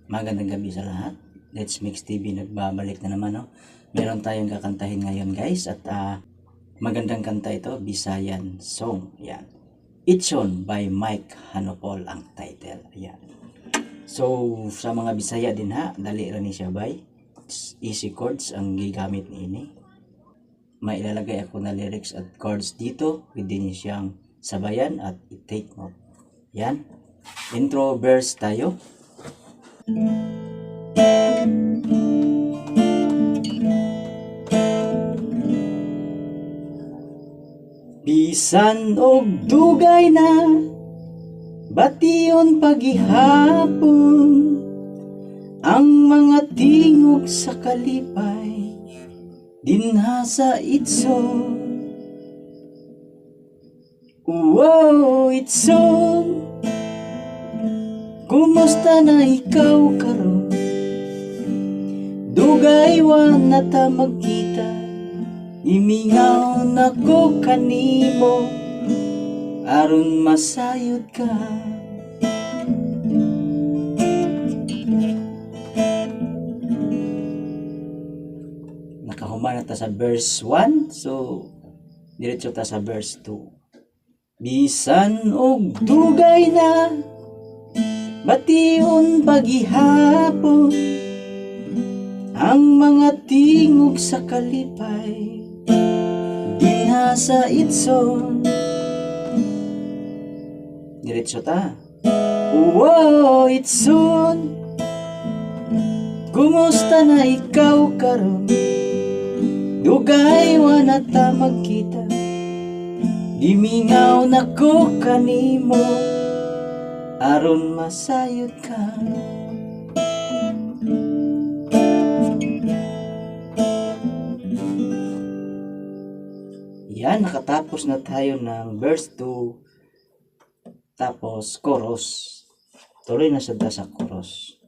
Magandang gabi sa lahat. Let's Mix TV nagbabalik na naman, no? Meron tayong kakantahin ngayon, guys, at magandang kanta ito, Bisayan song. Yan. Itson by Mike Hanopol ang title. Yan. So sa mga Bisaya din ha, dali ra ni siya bay. Easy chords ang gigamit niini. May ilalagay ako na lyrics at chords dito, pwede niyo siyang sabayan at i-take note. Yan. Intro verse tayo. Bisan og dugay na bation pagihapon ang mga tingog sa kalipay dinha sa Itson. Wow, Itson, kumusta na ikaw karon? Dugay wa na ta magkita, imingaw na ko kanimo aron masayod ka. Nakahuman na ta sa verse 1, so diretso ta sa verse 2. Bisan og dugay na bation pagihapon ang mga tingog sa kalipay dinha sa Itson. Diretso ta. Wow, Itson, kumusta na ikaw karon? Dugay wa na ta magkita, gimingaw na ko kanimo aron masayod ka. Yan, nakatapos na tayo ng verse 2, tapos chorus. Tuloy na sa chorus.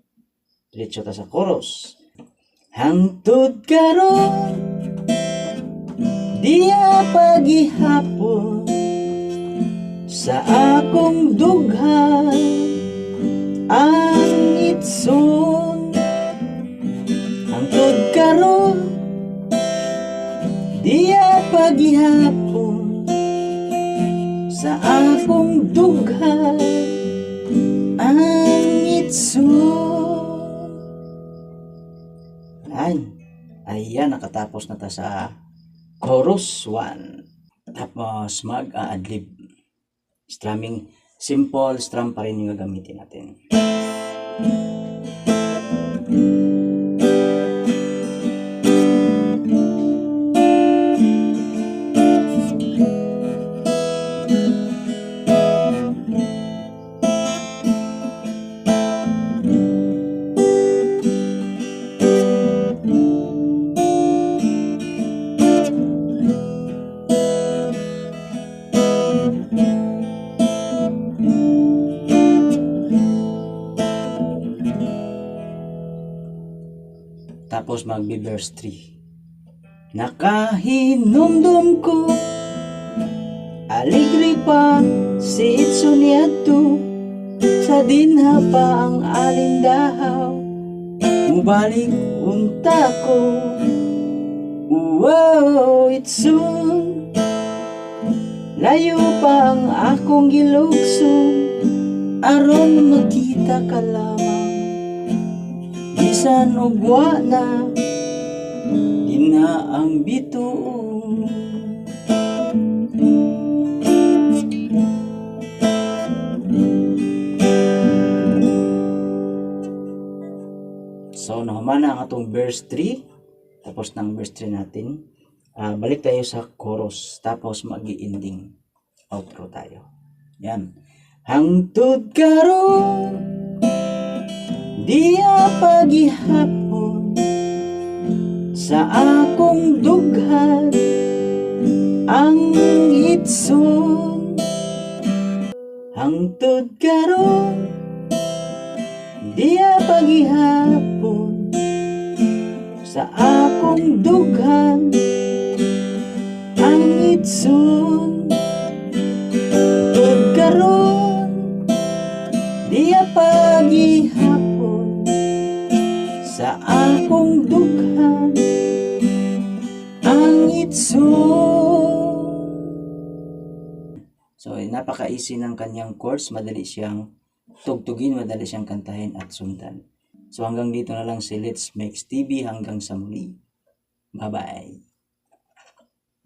Diretso ta sa chorus. Hangtod karon diya pagihapon sa akong dughan ang Itson. Hangtod karon diya pagihapon sa akong dughan ang Itson. Ayan, nakatapos na ta sa chorus 1. Tapos mag-a-adlib. Strumming, simple strum pa rin yung gagamitin natin. Tapos magbe-verse 3. Nakahinumdum ko aligri pa si Itson niadto sa dinha pa ang alindahaw mubalik unta ko. Wow, Itson, layo pa ang akong gilugso aron makita ka lamang. Bisan og wa na dinha ang bituon. So nahuman na ang atong verse 3. Tapos ng verse 3 natin, balik tayo sa chorus. Tapos magi-ending outro tayo. Yan. Hangtod karon diya pagihapon sa akong dughan ang Itson. Hangtod karon diya pagihapon sa akong dughan ang Itson. Hangtod karon diya pagihapon So, napaka-easy ng kanyang chords, madali siyang tugtugin, madali siyang kantahin at sundan. So, hanggang dito na lang si Let's Mix TV, hanggang sa muli. Bye-bye!